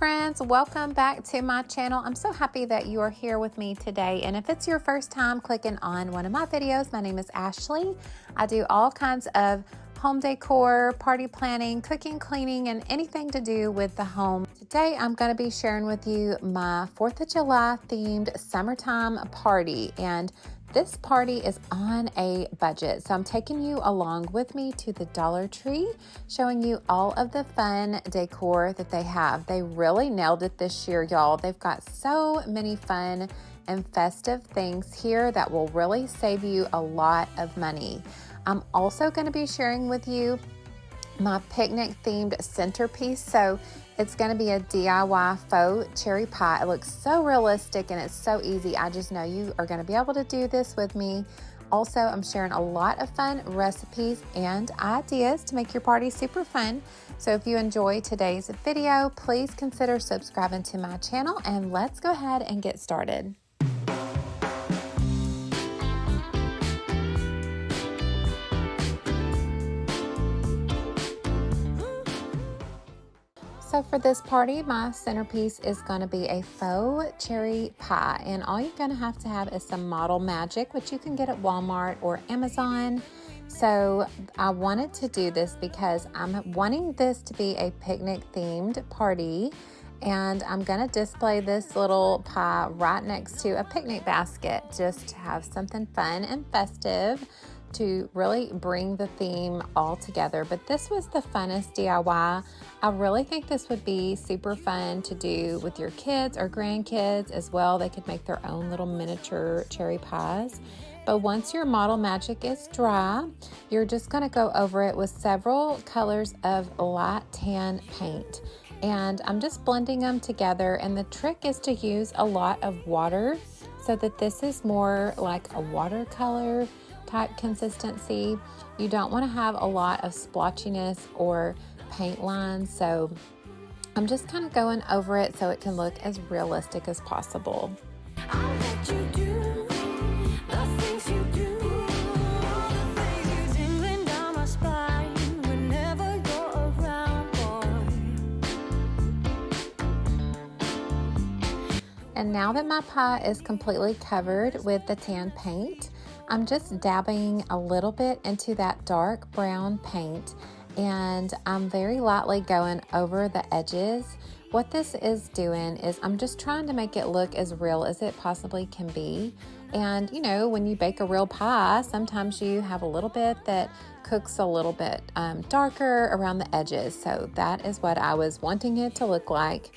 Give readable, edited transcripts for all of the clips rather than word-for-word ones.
friends, welcome back to my channel. I'm so happy that you are here with me today, and if it's your first time clicking on one of my videos, my name is Ashley. I do all kinds of home decor, party planning, cooking, cleaning, and anything to do with the home. Today I'm going to be sharing with you my 4th of July themed summertime party, and this party is on a budget, so I'm taking you along with me to the Dollar Tree, showing you all of the fun decor that they have. They really nailed it this year, y'all. They've got so many fun and festive things here that will really save you a lot of money. I'm also going to be sharing with you my picnic themed centerpiece. So it's going to be a DIY faux cherry pie. It looks so realistic and it's so easy. I just know you are going to be able to do this with me. Also, I'm sharing a lot of fun recipes and ideas to make your party super fun. So if you enjoy today's video, please consider subscribing to my channel, and let's go ahead and get started. So for this party, my centerpiece is going to be a faux cherry pie, and all you're going to have is some model magic, which you can get at Walmart or Amazon. So I wanted to do this because I'm wanting this to be a picnic themed party, and I'm going to display this little pie right next to a picnic basket just to have something fun and festive to really bring the theme all together. But this was the funnest DIY. I really think this would be super fun to do with your kids or grandkids as well. They could make their own little miniature cherry pies. But once your model magic is dry, you're just going to go over it with several colors of light tan paint. And I'm just blending them together, and the trick is to use a lot of water so that this is more like a watercolor type consistency. You don't want to have a lot of splotchiness or paint lines, so I'm just kind of going over it so it can look as realistic as possible. And now that my pie is completely covered with the tan paint, I'm just dabbing a little bit into that dark brown paint, and I'm very lightly going over the edges. What this is doing is I'm just trying to make it look as real as it possibly can be. And you know, when you bake a real pie, sometimes you have a little bit that cooks a little bit darker around the edges. So that is what I was wanting it to look like.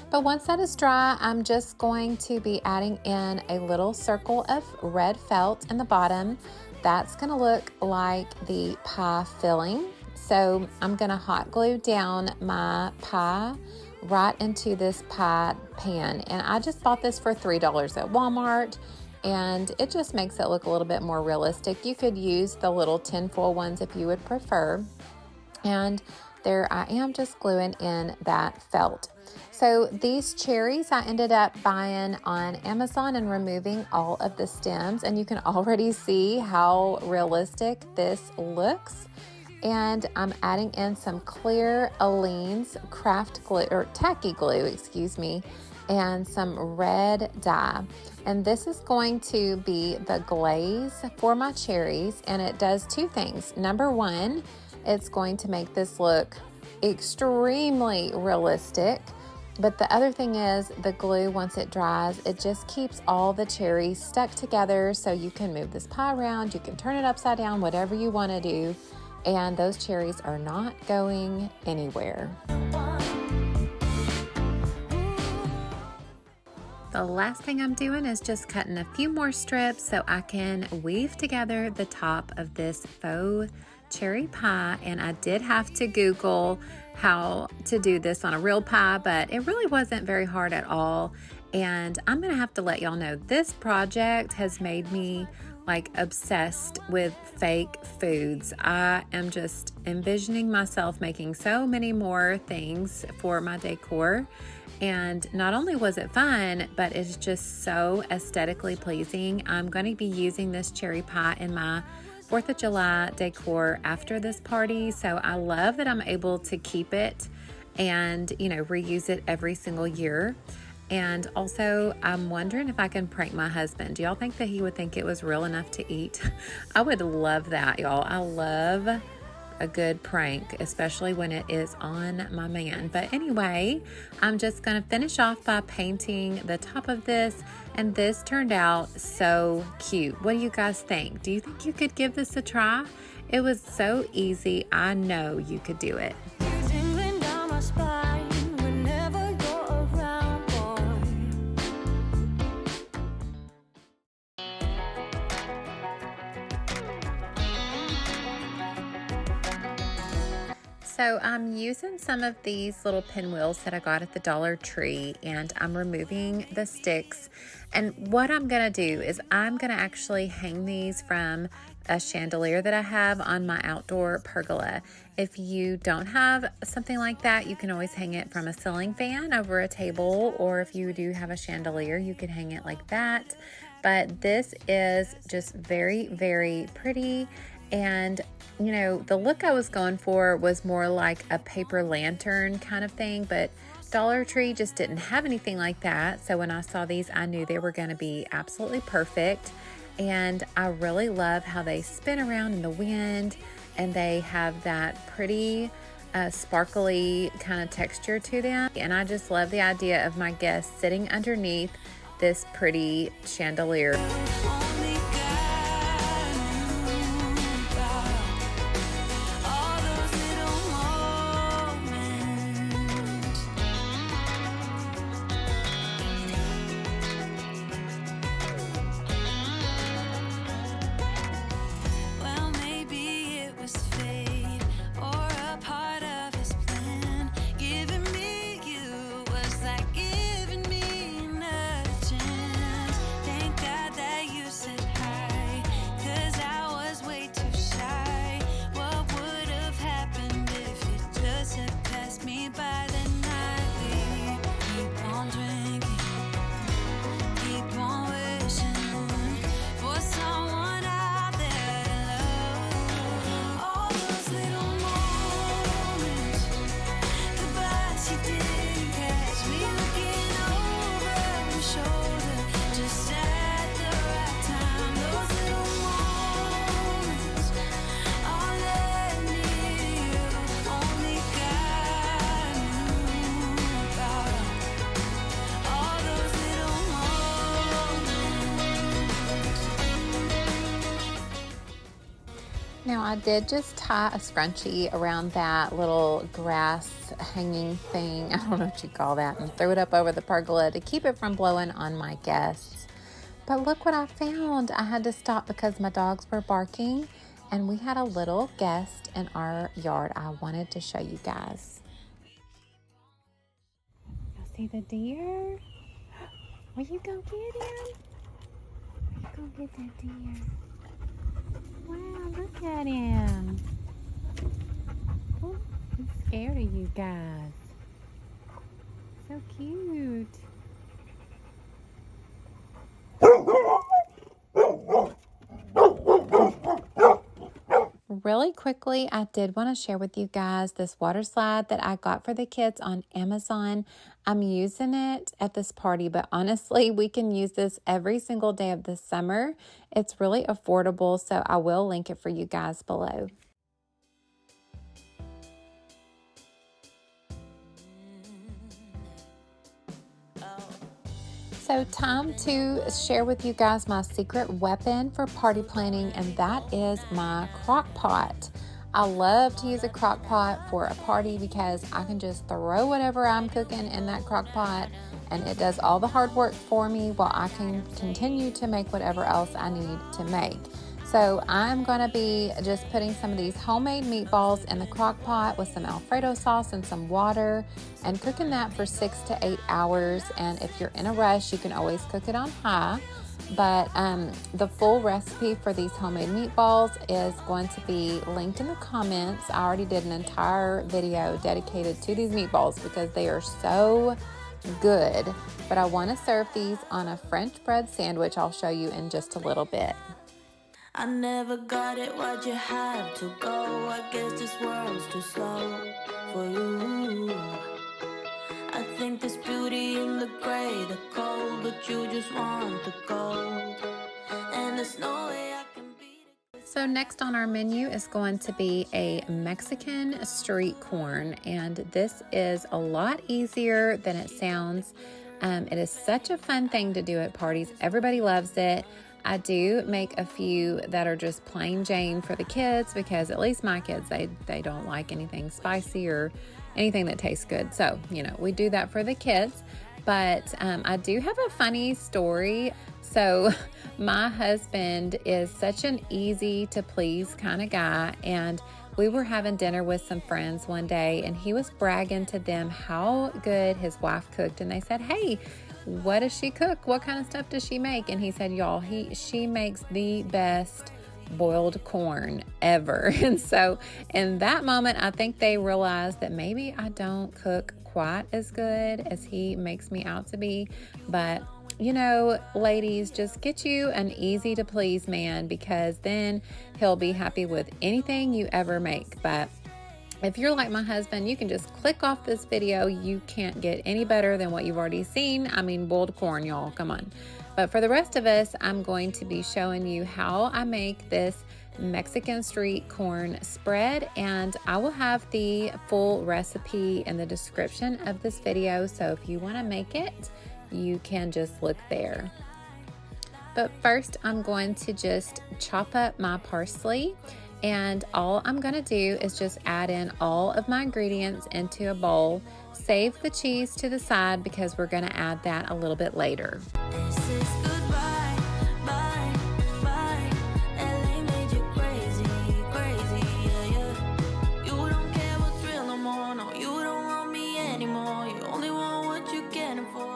But once that is dry, I'm just going to be adding in a little circle of red felt in the bottom. That's going to look like the pie filling. So I'm going to hot glue down my pie right into this pie pan. And I just bought this for $3 at Walmart, and it just makes it look a little bit more realistic. You could use the little tinfoil ones if you would prefer. And there I am just gluing in that felt. So these cherries I ended up buying on Amazon and removing all of the stems, and you can already see how realistic this looks. And I'm adding in some clear Aleene's craft glue, or tacky glue, excuse me, and some red dye. And this is going to be the glaze for my cherries, and it does two things. Number one, it's going to make this look extremely realistic. But the other thing is the glue, once it dries, it just keeps all the cherries stuck together, so you can move this pie around, you can turn it upside down, whatever you want to do, and those cherries are not going anywhere. The last thing I'm doing is just cutting a few more strips so I can weave together the top of this faux cherry pie. And I did have to Google how to do this on a real pie, but it really wasn't very hard at all. And I'm gonna have to let y'all know, this project has made me like obsessed with fake foods. I am just envisioning myself making so many more things for my decor. And not only was it fun, but it's just so aesthetically pleasing. I'm going to be using this cherry pie in my 4th of July decor after this party. So I love that I'm able to keep it and, you know, reuse it every single year. And also, I'm wondering if I can prank my husband. Do y'all think that he would think it was real enough to eat? I would love that, y'all. I love a good prank, especially when it is on my man. But anyway, I'm just gonna finish off by painting the top of this, and this turned out so cute. What do you guys think? Do you think you could give this a try? It was so easy. I know you could do it. So I'm using some of these little pinwheels that I got at the Dollar Tree, and I'm removing the sticks. And what I'm gonna do is I'm gonna actually hang these from a chandelier that I have on my outdoor pergola. If you don't have something like that, you can always hang it from a ceiling fan over a table, or if you do have a chandelier, you can hang it like that. But this is just very, very pretty. And you know, the look I was going for was more like a paper lantern kind of thing, but Dollar Tree just didn't have anything like that. So when I saw these, I knew they were going to be absolutely perfect. And I really love how they spin around in the wind, and they have that pretty sparkly kind of texture to them. And I just love the idea of my guests sitting underneath this pretty chandelier. Now I did just tie a scrunchie around that little grass hanging thing, I don't know what you call that, and threw it up over the pergola to keep it from blowing on my guests. But look what I found. I had to stop because my dogs were barking, and we had a little guest in our yard I wanted to show you guys. Y'all see the deer? Will you go get him? Go get that deer. Wow, look at him. Oh, he's scared of you guys. So cute. Really quickly, I did want to share with you guys this water slide that I got for the kids on Amazon. I'm using it at this party, but honestly, we can use this every single day of the summer. It's really affordable, so I will link it for you guys below. So time to share with you guys my secret weapon for party planning, and that is my crock pot. I love to use a crock pot for a party because I can just throw whatever I'm cooking in that crock pot, and it does all the hard work for me while I can continue to make whatever else I need to make. So I'm going to be just putting some of these homemade meatballs in the crock pot with some Alfredo sauce and some water and cooking that for 6 to 8 hours. And if you're in a rush, you can always cook it on high. But the full recipe for these homemade meatballs is going to be linked in the comments. I already did an entire video dedicated to these meatballs because they are so good. But I want to serve these on a French bread sandwich. I'll show you in just a little bit. I never got it, why'd you have to go? I guess this world's too slow. for you. I think there's beauty in the gray, the cold, but you just want the gold. And there's no way I can beat it. So next on our menu is going to be a Mexican street corn, and this is a lot easier than it sounds. It is such a fun thing to do at parties. Everybody loves it. I do make a few that are just plain Jane for the kids because at least my kids, they don't like anything spicy or anything that tastes good. So, we do that for the kids. But I do have a funny story. So my husband is such an easy to please kind of guy, and we were having dinner with some friends one day, and he was bragging to them how good his wife cooked. And they said, "Hey, what does she cook? What kind of stuff does she make?" And he said, "Y'all, she makes the best boiled corn ever." And so in that moment, I think they realized that maybe I don't cook quite as good as he makes me out to be. But ladies, just get you an easy to please man, because then he'll be happy with anything you ever make. But if you're like my husband, you can just click off this video. You can't get any better than what you've already seen. I mean, boiled corn, y'all, come on. But for the rest of us, I'm going to be showing you how I make this Mexican street corn spread, and I will have the full recipe in the description of this video. So if you want to make it, you can just look there. But first, I'm going to just chop up my parsley, and all I'm going to do is just add in all of my ingredients into a bowl. Save the cheese to the side because we're going to add that a little bit later. This is goodbye, bye, bye. LA made you crazy, crazy, yeah, yeah. You don't care what's real no more, no, you don't want me anymore. You only want what you can afford.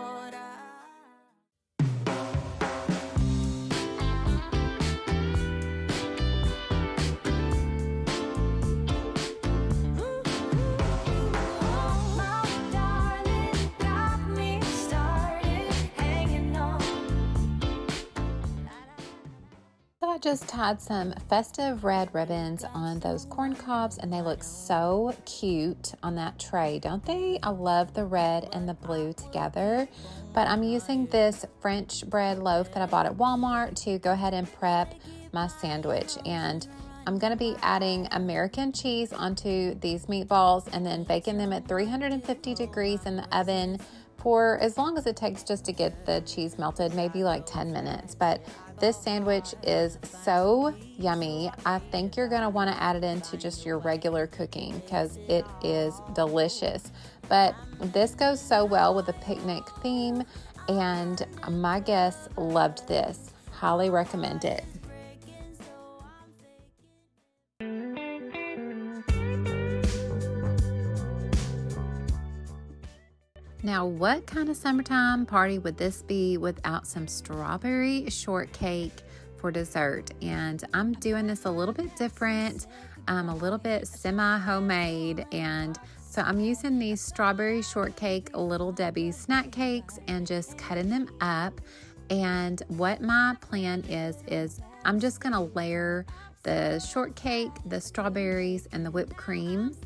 I just tied some festive red ribbons on those corn cobs, and they look so cute on that tray, don't they? I love the red and the blue together. But I'm using this French bread loaf that I bought at Walmart to go ahead and prep my sandwich. And I'm going to be adding American cheese onto these meatballs and then baking them at 350 degrees in the oven for as long as it takes just to get the cheese melted, maybe like 10 minutes. But this sandwich is so yummy. I think you're going to want to add it into just your regular cooking because it is delicious. But this goes so well with the picnic theme, and my guests loved this. Highly recommend it. Now, what kind of summertime party would this be without some strawberry shortcake for dessert? And I'm doing this a little bit different, a little bit semi-homemade. And so I'm using these strawberry shortcake Little Debbie snack cakes and just cutting them up. And what my plan is I'm just going to layer the shortcake, the strawberries, and the whipped cream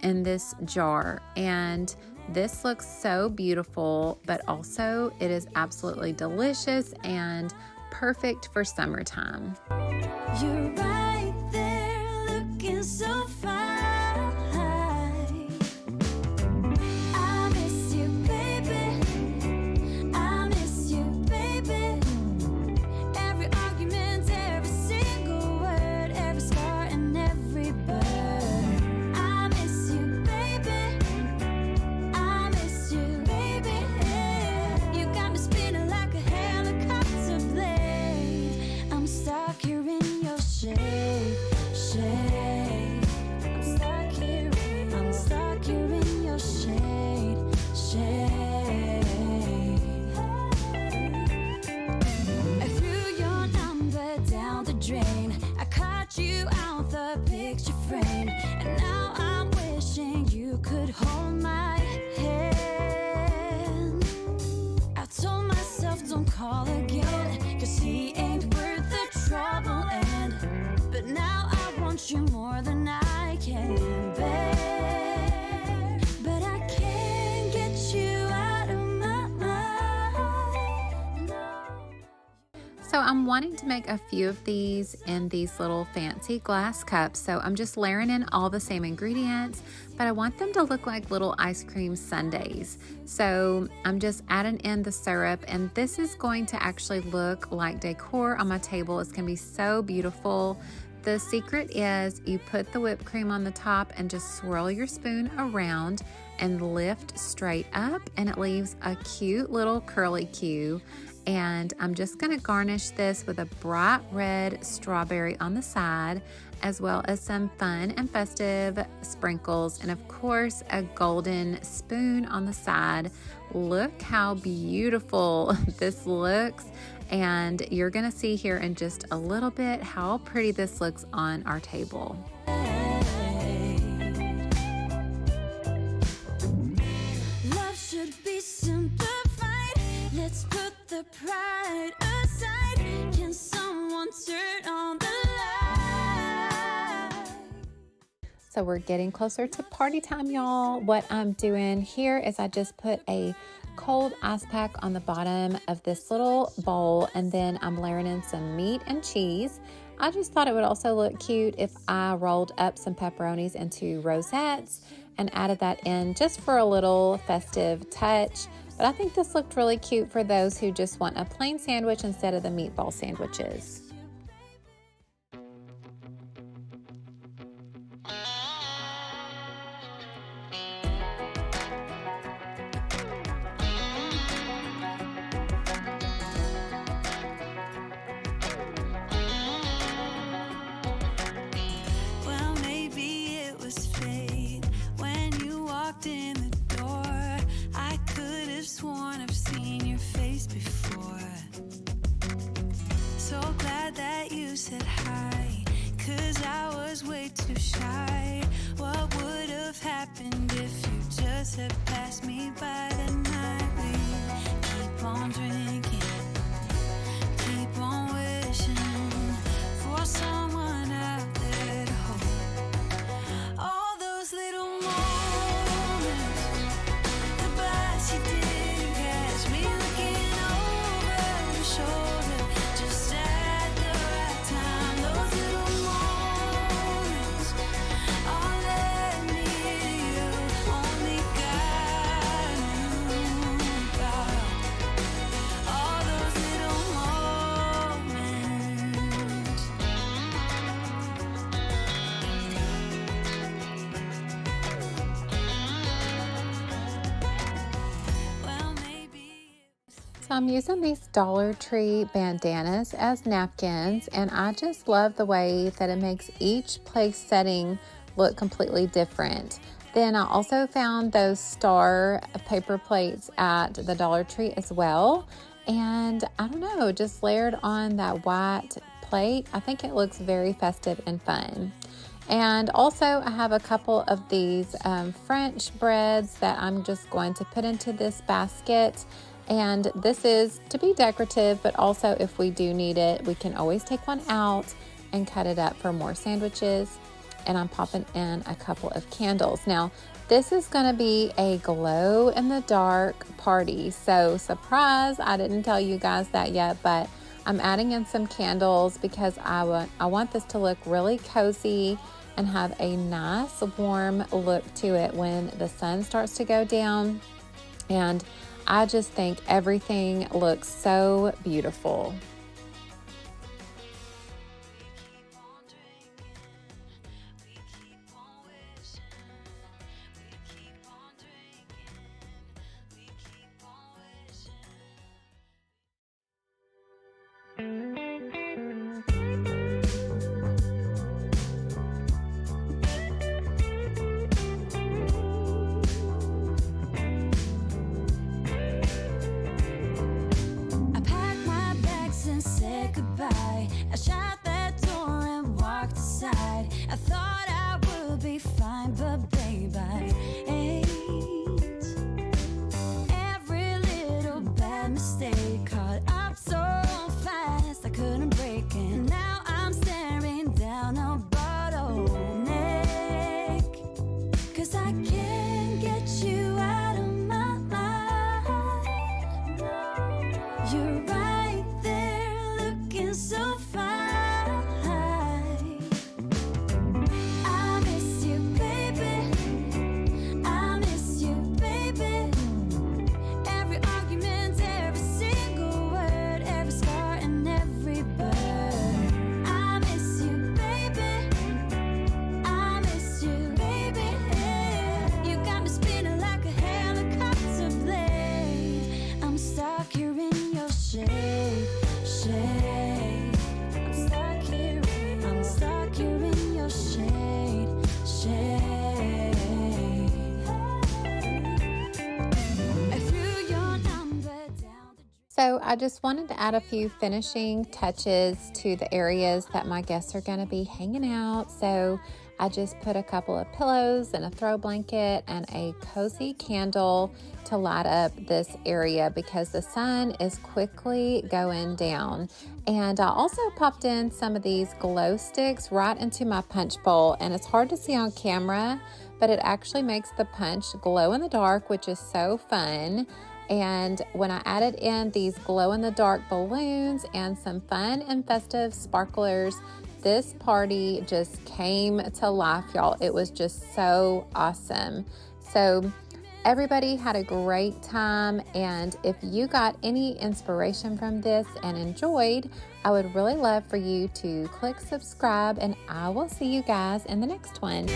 in this jar. And this looks so beautiful, but also it is absolutely delicious and perfect for summertime. You're right there looking so fine. I miss you, baby. I miss you, baby. Every argument, every single word, every scar and every burn. Call again, 'cause he ain't worth the trouble. And but now I want you more than I can bear. So I'm wanting to make a few of these in these little fancy glass cups. So I'm just layering in all the same ingredients, but I want them to look like little ice cream sundaes. So I'm just adding in the syrup, and this is going to actually look like decor on my table. It's gonna be so beautiful. The secret is you put the whipped cream on the top and just swirl your spoon around and lift straight up, and it leaves a cute little curly Q. And I'm just going to garnish this with a bright red strawberry on the side, as well as some fun and festive sprinkles, and of course a golden spoon on the side. Look how beautiful this looks, and you're going to see here in just a little bit how pretty this looks on our table. Love should be simplified. Let's put the pride aside. Can someone turn on the light? So we're getting closer to party time, y'all. What I'm doing here is I just put a cold ice pack on the bottom of this little bowl, and then I'm layering in some meat and cheese. I just thought it would also look cute if I rolled up some pepperonis into rosettes and added that in just for a little festive touch. But I think this looked really cute for those who just want a plain sandwich instead of the meatball sandwiches. Well, maybe it was fate when you walked in the door. I could have sworn I've seen your face before. So glad that you said hi, 'cause I was way too shy. What would have happened if you just had passed me by the night? We keep on drinking, keep on wishing for someone out there to hold. All those little moments, the bites you didn't catch me looking over your shoulder, just at the right time. Those little moments all led me to you. Only God knew about all those little moments. Well, maybe. So I'm using these Dollar Tree bandanas as napkins, and I just love the way that it makes each place setting look completely different. Then I also found those star paper plates at the Dollar Tree as well. And I don't know, just layered on that white plate, I think it looks very festive and fun. And also I have a couple of these French breads that I'm just going to put into this basket. And this is to be decorative, but also if we do need it, we can always take one out and cut it up for more sandwiches. And I'm popping in a couple of candles. Now, this is gonna be a glow in the dark party. So surprise, I didn't tell you guys that yet, but I'm adding in some candles because I want this to look really cozy and have a nice warm look to it when the sun starts to go down. And I just think everything looks so beautiful. Keep on drinking, we keep on wishing, we keep on drinking, we keep on wishing. I pack my bags and So I just wanted to add a few finishing touches to the areas that my guests are going to be hanging out. So I just put a couple of pillows and a throw blanket and a cozy candle to light up this area because the sun is quickly going down. And I also popped in some of these glow sticks right into my punch bowl, and it's hard to see on camera, but it actually makes the punch glow in the dark, which is so fun. And when I added in these glow-in-the-dark balloons and some fun and festive sparklers, this party just came to life, y'all. It was just so awesome. So everybody had a great time, and if you got any inspiration from this and enjoyed, I would really love for you to click subscribe, and I will see you guys in the next one.